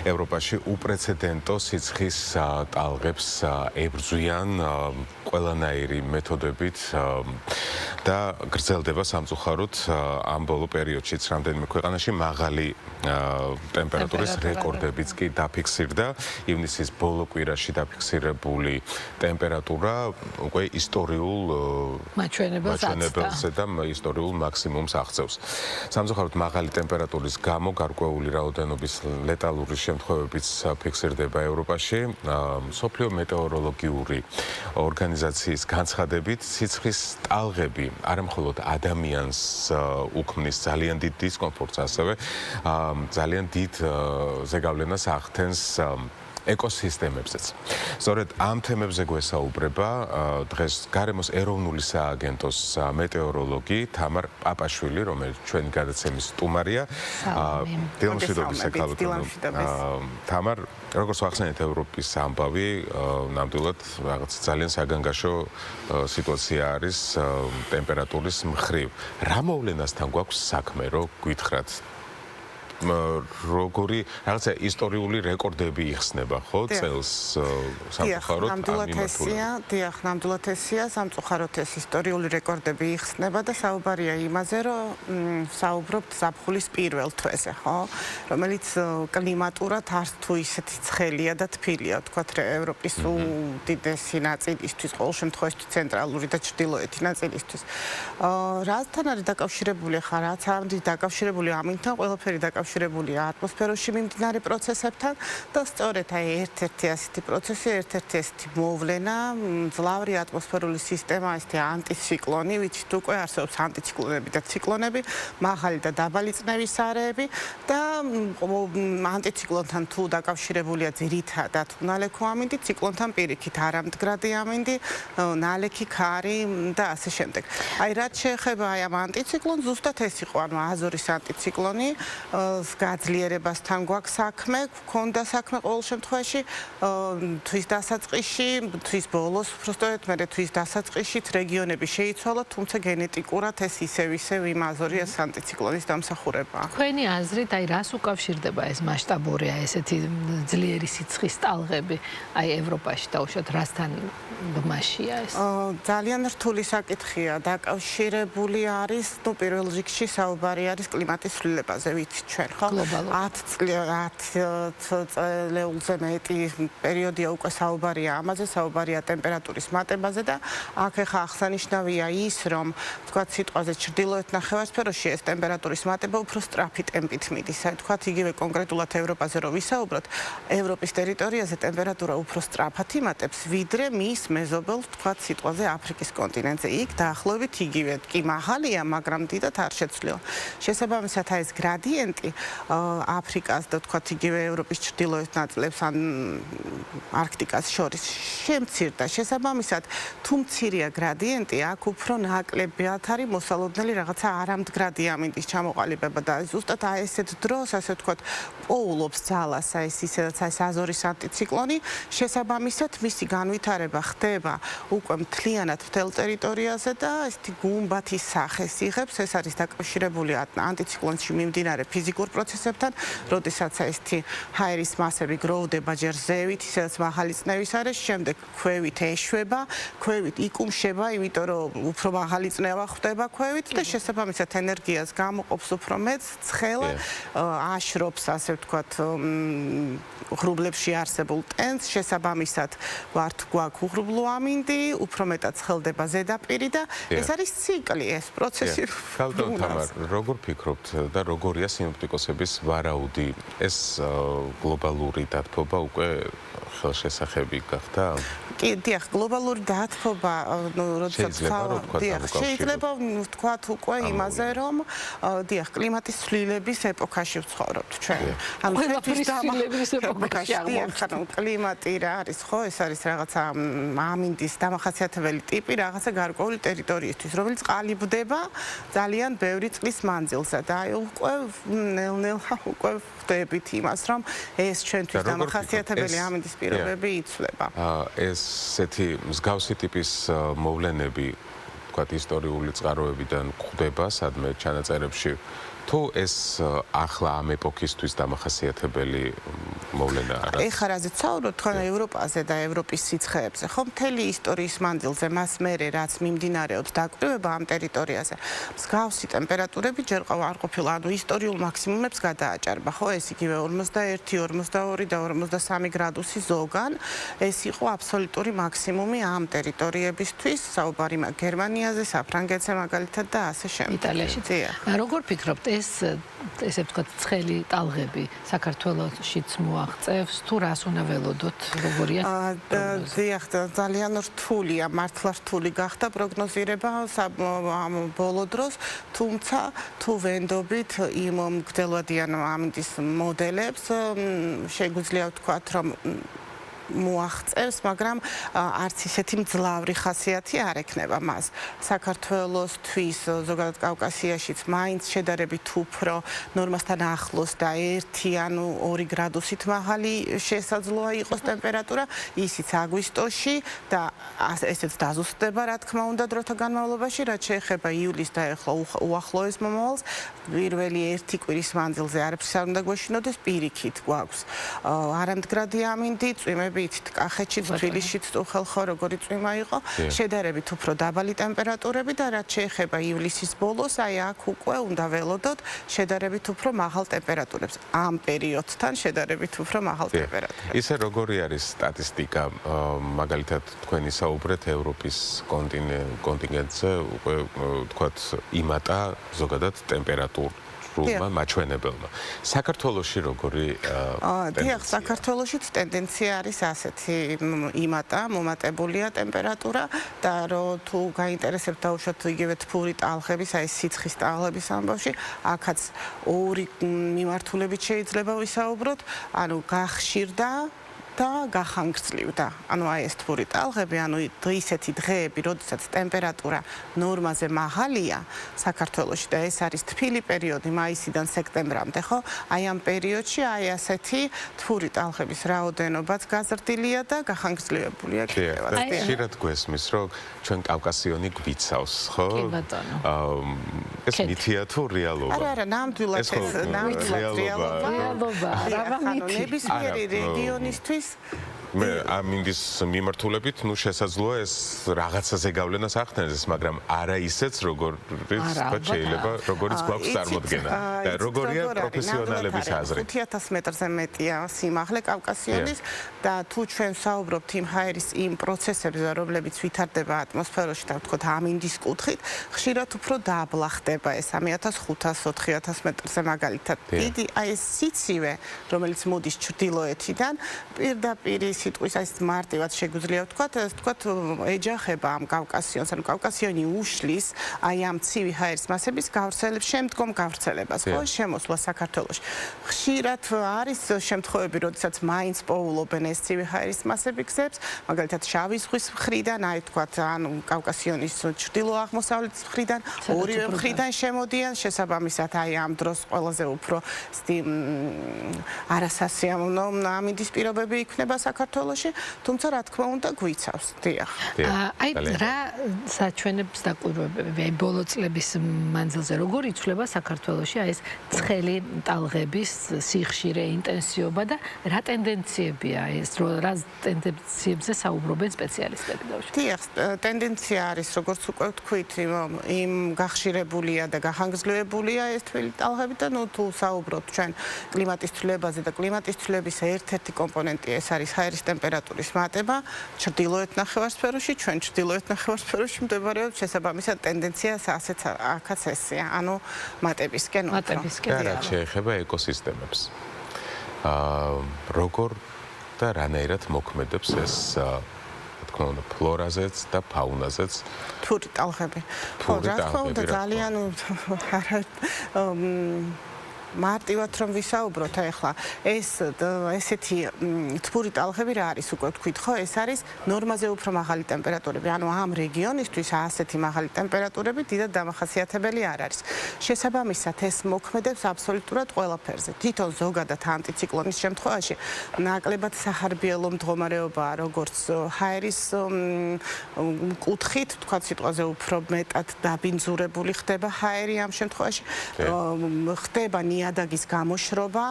ევროპაში უპრეცედენტო სიცხის ტალღებს ებრძვიან ყველანაირი მეთოდებით და გრძელდება სამწუხაროდ ამ ბოლო პერიოდშიც რამდენიმე ქვეყანაში მაღალი ტემპერატურის რეკორდებიც კი დაფიქსირდა. ივნისის ბოლო კვირაში დაფიქსირებული ტემპერატურა უკვე ისტორიულ მაჩვენებელზე და ისტორიულ მაქსიმუმს აღწევს. სამწუხაროდ მაღალი ტემპერატურის გამო გარკვეული რაოდენობის ლეტალური შემთხვევებიც ფიქსირდება ევროპაში. მსოფლიო მეტეოროლოგიური ორგანიზაციის განცხადებით, სიცხის ტალღები არა მხოლოდ ადამიანს უქმნის ძალიან დიდ დისკომფორტს, ასევე ძალიან დიდ ზეგავლენას ახდენს ეკოსისტემებზეც. სწორედ ამ თემებზე გვესაუბრება დღეს გარემოს ეროვნული სააგენტოს მეტეოროლოგი თამარ პაპაშვილი, რომელიც ჩვენი გადაცემის სტუმარია. დილამშვიდობის თამარ, როგორც ვახსენეთ, ევროპის ამბავი ნამდვილად რაღაც ძალიან საგანგაშო სიტუაცია არის ტემპერატურის მხრივ. რა მოვლენასთან გვაქვს საქმე, რო გითხრათ? როგორი რაღაცა ისტორიული რეკორდები იხსნება, ხო, წელს სამწუხაროდ ნამდვილად ესია, სამწუხაროდ ეს ისტორიული რეკორდები იხსნება და საუბარია იმაზე, რომ საუბრობთ ზაფხულის პირველ თვეზე, ხო, რომელიც კლიმატურად არც თუ ისეთი ცხელია და თბილია, ვთქვათ, ევროპის უდიდესი ნაწილისთვის, ყოველ შემთხვევაში ცენტრალური და ჩრდილოეთი ნაწილისთვის. რასთან არის დაკავშირებული ხარ, რაც არის დაკავშირებული ამინთან, ყველაფერი დაკავშირებულია ატმოსფეროში მიმდინარე პროცესებთან და სწორედ აი ერთ-ერთი ასეთი პროცესი, ერთ-ერთი ასეთი მოვლენა, მძლავრი ატმოსფერული სისტემა, ესეთი ანტიციკლონი, ვიცით უკვე არსებობს ანტიციკლონები და ციკლონები, მაღალი და დაბალი წნევის არეები და ანტიციკლონთან თუ დაკავშირებულია ძირითადად ნალექო ამინდი, ციკლონთან პირიქით არამდგრადი ამინდი, ნალექი ქარი და ასე შემდეგ. აი რაც შეეხება აი ამ ანტიციკლონს, ზუსტად ეს იყო, ანუ აზორის ანტიციკლონი გაძლიერებასთან გვაქვს საქმე, გვქონდა საქმე ყოველ შემთხვევაში თვის დასაწყისში, თვის ბოლოს, უბრალოდ მე თვის დასაწყისში რეგიონები შეიცვალა, თუმცა გენეტიკურად ეს ისევ იმ აზორიას ანტიციკლონის დამსახურებაა. თქვენი აზრით, აი რას უკავშირდება ეს მასშტაბურია ესეთი ძლიერი სიცხის ტალღები, აი ევროპაში დაუშვათ რასთან ბმაშია ეს? ძალიან რთული საკითხია, დაკავშირებული არის, ნუ პირველ რიგში საუბარი არის კლიმატის ცვლილებაზე, ვიცით ჩვენ, ხო? 10 წელზე მეტი პერიოდია უკვე საუბარია ამაზე, საუბარია ტემპერატურის მატებაზე და აქ ახლა აღსანიშნავია ის, რომ ვთქვათ, სიტყვაზე ჩრდილოეთ ნახევარსფეროში ეს ტემპერატურის მატება უფრო სწრაფი ტემპით მიდის. აი ვთქვათ, იგივე კონკრეტულად ევროპაზე რო ვისაუბროთ, ევროპის ტერიტორიაზე ტემპერატურა უფრო სწრაფად იმატებს, ვიდრე მის მეზობელ, ვთქვათ, სიტყვაზე აფრიკის კონტინენტზე. იქ დაახლოებით იგივე, კი მაღალია, მაგრამ დიდად არ შეცვლილა. შესაბამისად, აი ეს გრადიენტი აფრიკას და თქვათ იგივე ევროპის ჩრდილოეთ ნაწილებს ან არქტიკას შორის შემცირდა. შესაბამისად, თუ მცირეა გრადიენტი, აქ უფრო ნაკლებად არის მოსალოდნელი რაღაცა არამდგრადი ამინდის ჩამოყალიბება და ზუსტად აი ესეთ დროს, ასე ვთქვათ, პოულობს ძალას აი ისედაც აი აზორის ანტიციკლონი, შესაბამისად, მისი განვითარება ხდება უკვე მთლიანად მთელ ტერიტორიაზე და ესეთი გუმბათის სახეს იღებს. ეს არის დაკავშირებული ანტიციკლონში მიმდინარე ფიზიკურ პროცესებთან, როდესაც ესეთი ჰაერის მასები გროვდება ჯერ ზევით, ისედაც მაღალი წნევის არეში, შემდეგ ქვევით ეშვება, ქვევით იკუმშება, იმიტომ რომ უფრო მაღალი წნევა ხვდება ქვევით და შესაბამისად ენერგიას გამოყოფს უფრო მეტს, ცხელა აშრობს, ასე ვთქვათ, ღრუბლებში არსებულ ტენს, შესაბამისად გვაქვს უღრუბლო ამინდი, უფრო მეტად ცხელდება ზედაპირი და ეს არის ციკლი, ეს პროცესი. თამარ, როგორ ფიქრობთ და როგორია სინოპტიკოსების ვარაუდი? ეს გლობალური დათბობა უკვე ხელშესახები გახდა? კი, დიახ, გლობალური დათბობა, როდესაც შეიძლება ვთქვათ უკვე იმაზე, რომ დიახ, კლიმატის ცვლილების ეპოქაში ვცხოვრობთ ჩვენ. ანუ ცვლილების ეპოქაში კლიმატი რა არის, ხო? ეს არის რაღაცა ამინდის დამახასიათებელი ტიპი, რაღაცა გარკვეული ტერიტორიისთვის, რომელიც ყალიბდება ძალიან ბევრი წლის მანძილზე და აი უკვე ნელ-ნელა უკვე ვხვდებით იმას, რომ ეს ჩვენთვის დამახასიათებელი ამინდის პირობები იცვლება. ესეთი მსგავსი ტიპის მოვლენები, თქვათ, ისტორიული წყაროებიდან გვხვდება სადმე ჩანაწერებში თუ ეს ახლა ამ ეპოქისთვის დამახასიათებელი მოვლენა არა. ეხლა რაზეც საუბრობთ, თქვენ ევროპაზე და ევროპის სიცხეებზე, ხო, მთელი ისტორიის მანძილზე მას მერე რაც მიმდინარეობს დაკვირვება ამ ტერიტორიაზე, მსგავსი ტემპერატურები ჯერ არ ყოფილა, ანუ ისტორიულ მაქსიმუმებს გადააჭარბა, ხო, ეს იგივე 41, 42 და 43 გრადუსი ზოგან, ეს იყო აბსოლუტური მაქსიმუმი ამ ტერიტორიებისთვის, საუბარი გერმანიაზე, საფრანგეთზე მაგალითად და ასე შემდეგ. იტალიაში. როგორ ფიქრობთ, ესე ვთქვათ, ცხელი ტალღები საქართველოშიც მოაღწევს, თუ რას უნდა ველოდოთ, როგორია? დიახ, ძალიან რთულია, მართლა რთული გახდა პროგნოზირება ამ ბოლო დროს, თუმცა თუ ვენდობით იმ მგრძელვადიან ამინდის მოდელებს, შეგვიძლია ვთქვათ, რომ მოაღწევს, მაგრამ არც ისეთი მძლავრი ხასიათი არ ექნება მას. საქართველოსთვის ზოგადად კავკასიაშიც მაინც შედარებით უფრო ნორმასთან ახლოს და 1 ანუ 2 გრადუსით მაღალი შესაძლოა იყოს ტემპერატურა, ისიც აგვისტოში და ესეც დაზუსტდება, რა თქმა უნდა, დროთა განმავლობაში, რაც შეეხება ივლისს და ეხლა უახლოეს მომავალს, პირველი 1 კვირის მანძილზე არაფერს არ უნდა გვეშინოდეს, პირიქით გვაქვს არამდგრადი ამინდი, წვიმები კახეთშიც, თბილისშიც უხელხო როგორი წვიმა იყო, შედარებით უფრო დაბალი ტემპერატურები და რაც შეეხება ივლისის ბოლოს, აი აქ უკვე უნდა ველოდოთ შედარებით უფრო მაღალ ტემპერატურებს. ამ პერიოდთან შედარებით უფრო მაღალ ტემპერატურებს. ისე როგორი არის სტატისტიკა, მაგალითად თქვენ ისაუბრეთ ევროპის კონტინენტზე, უკვე თქვათ იმატა ზოგადად ტემპერატურა მაჩვენებელმა. საქართველოში როგორი დიახ, საქართველოშიც ტენდენცია არის ასეთი, იმატა, მომატებულია ტემპერატურა და რომ თუ გაინტერესებთ დაუშვათ იგივე თბური ტალღების, აი სიცხის ტალღების ამბავში, აქაც ორი მიმართულებით შეიძლება ვისაუბროთ, ანუ გახშირდა და გახანგრძლივდა. ანუ აი ეს თბური ტალღები, ანუ ისეთი დღეები, როდესაც ტემპერატურა ნორმაზე მაღალია საქართველოში და ეს არის თბილი პერიოდი მაისიდან სექტემბრამდე, ხო? აი ამ პერიოდში აი ასეთი თბური ტალღების რაოდენობაც გაზრდილია და გახანგრძლივებულია კიდევაც. ხშირად გვესმის, რომ ჩვენ კავკასიონი გვიცავს, ხო? კი ბატონო. ეს მითია თუ რეალობა? არა, ნამდვილად ეს რეალობა. ნებისმიერი რეგიონისთვის მე ამინდის მიმართულებით, ნუ შესაძლოა ეს რაღაცაზე გავლენას ახდენს, მაგრამ არა ისეც, როგორც შეიძლება, როგორც გვაქვს წარმოდგენა. და როგორია პროფესიონალების აზრი? 5000 მეტრზე მეტია სიმაღლე კავკასიონის და თუ ჩვენ საუბრობთ იმ ჰაერის იმ პროცესებზე, რომლებიც ვითარდება ატმოსფეროში და ვთქვათ ამინდის კუთხით, ხშირად უფრო დაბლა ხდება ეს 3500-4000 მეტრზე მაგალითად. დიდი აი ეს სიცივე, რომელიც მოდის ჩრდილოეთიდან, პირდაპირ სიტყვის այս მარტივად შეგვიძლია ვთქვათ, ეჯახება ამ კავკასიონს, ანუ კავკასიონი უშლის აი ამ ცივი ჰაერის მასების შემდგომ გავრცელებას, ხო, შემოსვლას საქართველოში. ხშირად არის შემთხვევები, როდესაც მაინც პოულობენ ეს ცივი ჰაერის მასები გზებს, მაგალითად შავი ზღვის მხრიდან, აი ვთქვათ, ანუ კავკასიონის ჩრდილო-აღმოსავლეთის მხრიდან, ორივე მხრიდან შემოდიან, შესაბამისად აი ამ დროს ყველაზე უფრო არასასიამოვნო ამინდის პირობები იქნება საქართველოში, თუმცა რა თქმა უნდა გვიცავს. დიახ. აი რა საჩვენებს დაკვირვებები, აი ბოლო წლების მანძილზე როგორ იცვლება საქართველოში აი ეს ცხელი ტალღების სიხშირე, ინტენსივობა და რა ტენდენციებია ეს, რა ტენდენციებზე საუბრობენ სპეციალისტები დავუშვათ? დიახ, ტენდენცია არის, როგორც უკვე ვთქვით, იმ გახშირებულია და გახანგრძლივებულია ეს თბილი ტალღები და ნუ თუ საუბრობთ ჩვენ კლიმატის ცვლილებაზე და კლიმატის ცვლილების ერთ-ერთი კომპონენტი ეს არის ჰაერის ტემპერატურის მატება ჩრდილოეთ ნახევარსფეროში, ჩვენ ჩრდილოეთ ნახევარსფეროში მდებარეობს, შესაბამისად ტენდენცია ასეც აქაც ესეა, ანუ მატებისკენ. რაც შეეხება ეკოსისტემებს. როგორ და რანაირად მოქმედებს ეს თქმა უნდა ფლორაზეც და ფაუნაზეც თბური ტალღები. ხო, რა თქმა უნდა ძალიან მარტივად რომ ვისაუბროთ ახლა ესეთი თბური ტალღები რა არის უკვე ვთქვით ხო ეს არის ნორმაზე უფრო მაღალი ტემპერატურები ანუ ამ რეგიონისთვის ასეთი მაღალი ტემპერატურები დიდად დამახასიათებელი არ არის შესაბამისად ეს მოქმედებს აბსოლუტურად ყველაფერზე თვითონ ზოგადად ანტიციკლონის შემთხვევაში ნაკლებად სახარბიელო მდგომარეობაა როგორც ჰაერის კუთხით თქვა სიტყვაზე უფრო მეტად დაბინძურებული ხდება ჰაერი ამ შემთხვევაში ხდება ნიადაგის გამოშრობა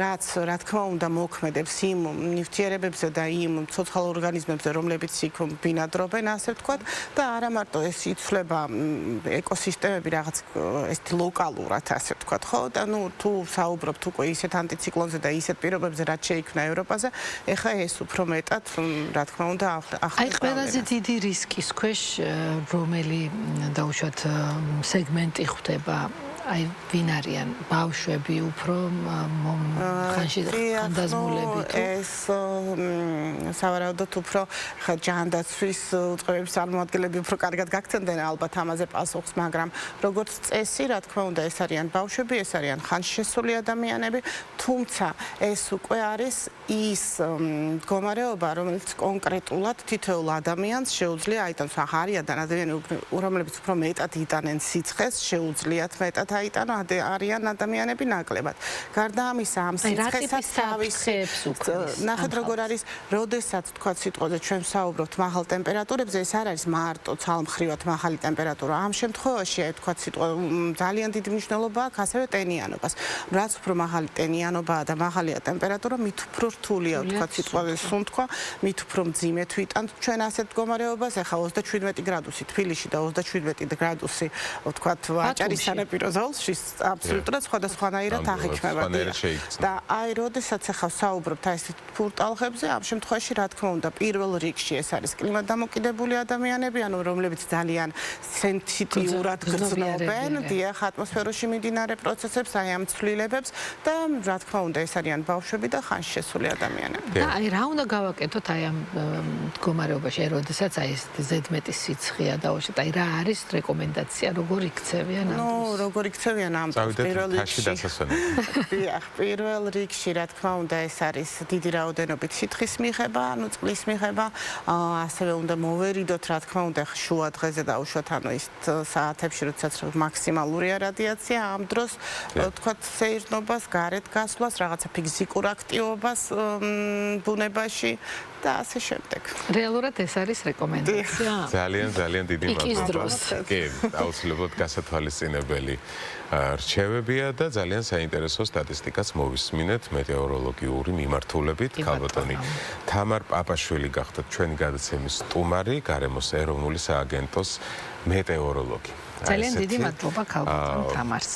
რაც რა თქმა უნდა მოქმედებს იმ ნივთიერებებზე და იმ ცოცხალ ორგანიზმებზე რომლებიც იქ ბინადრობენ ასე ვთქვათ და არა მარტო ეს იცვლება ეკოსისტემები რაღაც ესეთი ლოკალურად ასე ვთქვათ ხო და ნუ თუ საუბრობთ უკვე ისეთ ანტიციკლონზე და ისეთ პირობებზე რაც შეიქმნა ევროპაზე ეხლა ეს უფრო მეტად რა თქმა უნდა აი ყველაზე დიდი რისკის ქვეშ რომელი დაუშვათ სეგმენტი ხვდება აი ვინ არიან ბავშვები უფრო ხანში ხანდაზმულები თუ ეს სავარაუდოდ უფრო ჯანდაცვის უწყებების წარმომადგენლები უფრო კარგად გაქცევდნენ ალბათ ამაზე პასუხს მაგრამ როგორც წესი რა თქმა უნდა ეს არიან ბავშვები ეს არიან ხანში შესული ადამიანები თუმცა ეს უკვე არის ის მდგომარეობა რომელიც კონკრეტულად თითოეულ ადამიანს შეუძლია აიტანოს არიან ადამიანები რომლებიც უფრო მეტად იტანენ სიცხეს შეუძლიათ მეტად აიტანო არიან ადამიანები ნაკლებად. გარდა ამისა, ამ სიცხესაც თავისი ნახეთ როგორ არის, როდესაც თქვა სიტყვაზე ჩვენ ვსაუბრობთ მაღალ ტემპერატურებზე, ეს არ არის მარტო ცალმხრივად მაღალი ტემპერატურა. ამ შემთხვევაში თქვა სიტყვა ძალიან დიდი მნიშვნელობა აქვს ასევე ტენიანობას. რაც უფრო მაღალი ტენიანობაა და მაღალია ტემპერატურა, მით უფრო რთულია თქვა სიტყვაზე სუნთქვა, მით უფრო მძიმედ ვიტანთ ჩვენ ასეთ მდგომარეობას, ახლა 37 გრადუსი თბილისში და 37 გრადუსი თქვა აჭარის სანაპირო ზოლში აბსოლუტურად სხვადასხვანაირად აღიქმება და აი როდესაც ახლა ვსაუბრობთ აი ესეთ ფურტალღებზე ამ შემთხვევაში რა თქმა უნდა პირველ რიგში ეს არის კლიმატდამოკიდებული ადამიანები ანუ რომლებიც ძალიან სენსიტიურად გრძნობენ დიახ ატმოსფეროში მიმდინარე პროცესებს აი ამ ცვლილებებს და რა თქმა უნდა ეს არიან ბავშვები და ხანში შესული ადამიანები და აი რა უნდა გავაკეთოთ აი ამ მდგომარეობაში როდესაც აი ეს ზედმეტი სიცხეა დაუშვათ აი რა არის რეკომენდაცია როგორ იქცევიან ამ დროს როგორ იქცევიან ამ პირველ რიგში რა თქმა უნდა ეს არის დიდი რაოდენობით სითხის მიღება ანუ წყლის მიღება ასევე უნდა მოვერიდოთ რა თქმა უნდა შუა დღეზე დაუშვათ ანუ ის საათებში როდესაც მაქსიმალურია რადიაცია ამ დროს ვთქვათ სეირნობას გარეთ გასვლას რაღაცა ფიზიკურ აქტივობას ბუნებაში და ასე შემდეგ. რეალურად ეს არის რეკომენდაცია? ძალიან დიდი მადლობა. კი, აუცილებლად გასათვალისწინებელი რჩევებია და ძალიან საინტერესო სტატისტიკაც მოვისმინეთ მეტეოროლოგიური მიმართულებით. ქალბატონი თამარ პაპაშვილი გახდათ ჩვენი გადაცემის სტუმარი, გარემოს ეროვნული სააგენტოს მეტეოროლოგი. ძალიან დიდი მადლობა ქალბატონ თამარს.